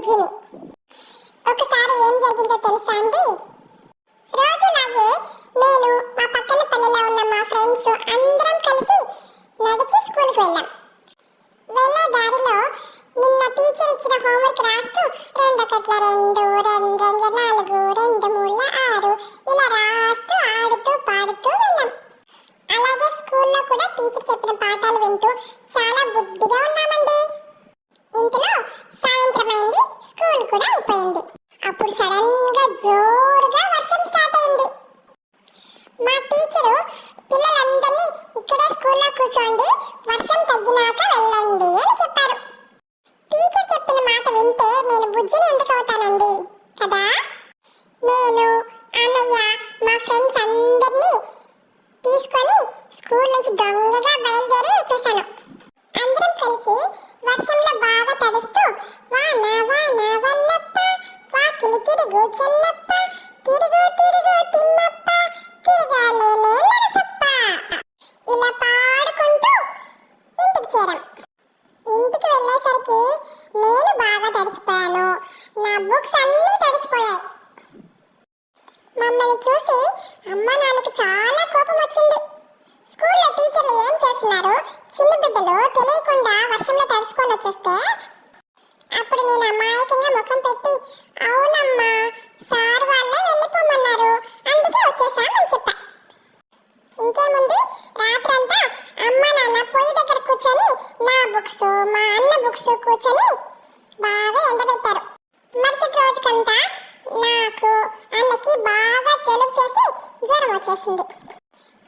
బుజ్జిని. ఒకసారి ఏం జరిగిందో తెలుసా అండి? రోజులాగే నేను మా పక్కన పల్లెలో ఉన్న మా ఫ్రెండ్స్ అందరం కలిసి నడిచి స్కూల్కి వెళ్ళాం. వెళ్ళే దారిలో నిన్న టీచర్ ఇచ్చిన హోంవర్క్ రాస్తూ 2 ఒకట్ల 2, 2 రెండ్ల 4, 2 మూడ్ల 6 ఇలా రాస్తూ ఆడుతూ పాడుతూ వెళ్ళాం. అలాగే స్కూల్లో కూడా టీచర్ చెప్పిన పాఠాలు వింటూ చాలా బుద్ధిగా ఉన్నామండి. ఇంతలో సాయంత్రం అయింది, స్కూల్ కూడా అయిపోయింది. అప్పుడు సడన్ గా జోరుగా వర్షం స్టార్ట్ అయింది. మా టీచరు పిల్లలందరినీ ఇక్కడే స్కూల్లో కూర్చోండి, వర్షం తగ్గినాక వెళ్ళండి అని చెప్పారు. టీచర్ చెప్పిన మాట వింటే నేను బుజ్జిని ఎందుకు అవుతానండి కదా. నేను, అన్నయ్య, మా ఫ్రెండ్స్ అందరినీ తీసుకొని స్కూల్ నుంచి దొంగగా బయలుదేరి వచ్చేసాను. అందరం కలిసి వర్షంలో బాగా తడుస్తూ వాన వాన వల్లప్ప వాకిలి తిరుగు చెల్లప్ప తిరుగు తిరుగు తిమ్మప్ప తిరగాలేనే నరసప్ప ఇలా పాడుకుంటూ ఇంటికి చేరాం. ఇంటికి వెళ్ళేసరికి నేను బాగా తడిసిపోయాను. నా బుక్స్ అన్నీ తడిసిపోయాయి. మమ్మల్ని చూసి అమ్మ నాన్నకి చాలా కోపం వచ్చింది. స్కూల్లో టీచర్లు ఏం చేస్తున్నారు, చిన్న బిడ్డలు తెలియకుండా వర్షంలో తడుచుకొని వచ్చేస్తే అప్పుడు నేను అమాయకంగా ముఖం పెట్టి అవునమ్మా సార్ వాళ్ళే వెళ్ళిపోమన్నారు అందుకే వచ్చేసామని చెప్పా. ఇంకేముంది, రాత్రంతా అమ్మ నాన్న పొయ్యి దగ్గర కూర్చొని నా బుక్స్ మా అన్న బుక్స్ కూర్చొని బాగా ఎండబెట్టారు. మరుసటి రోజుకంతా నాకు అన్నకి బాగా జలుబు చేసి జ్వరం వచ్చేసింది.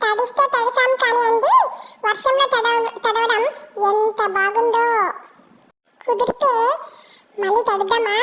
తడిస్తే తడిసాం కానీ అండి, వర్షంలో తడవడం ఎంత బాగుందో. కుదిరితే మళ్ళీ తడుద్దామా?